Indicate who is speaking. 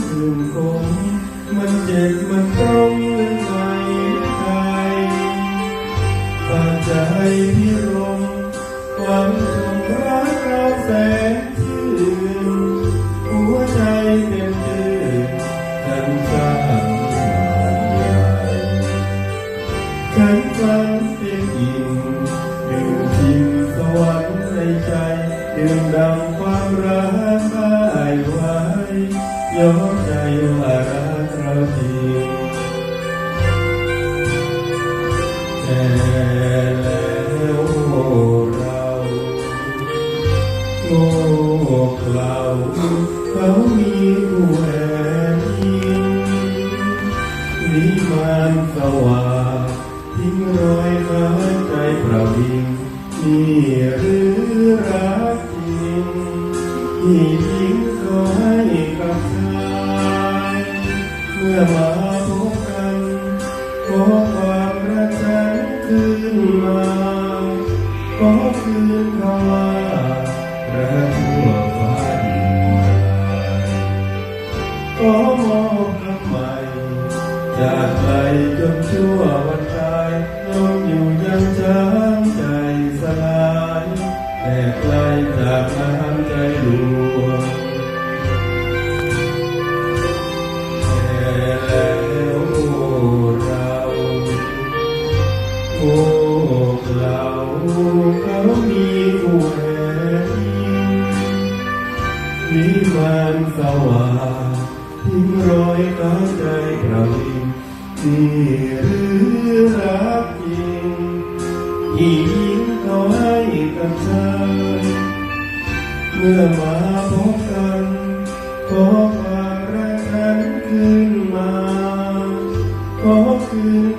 Speaker 1: คืนคงมันเจ็บมันต้องเลื่อนไหลไกลปานใจพิรมหวังจงรักเราแสนชื่นหัวใจเต็มชื่นฉันสร้างมันใหญ่ฉันฝันเป็นอิ่มดื่มทิมสวรรค์ในใจดื่มดำความรักได้ไว้ยอมใจว่ารักเราจริงแต่แล้วเราโง่เขลาเขามีผู้แอบยิงนิมานสว่างทิ้งรอยน้ำใจเปล่าดิ่งนี่หรือรักจริงที่ทิ้งคอยกับชายเมื่อมาพบกันขอความรักฉันคืนมาขอคืนคำว่ารักทั่วฟ้าดินขอมอบคำใหม่จากไกลจนชั่ววันตายลงอยู่ยังช้ำใจสลายแต่ไกลจากน้ำใจหลวงแต่แล้วเราโง่เขลาเขามีผู้แอบยิงนิมานสว่างทิ้งรอยน้ำใจเราที่หรือรักจริงที่ยิงเขาให้กับชายเมื่อมาพบกันขอความรักนั้นคืนมาขอคืน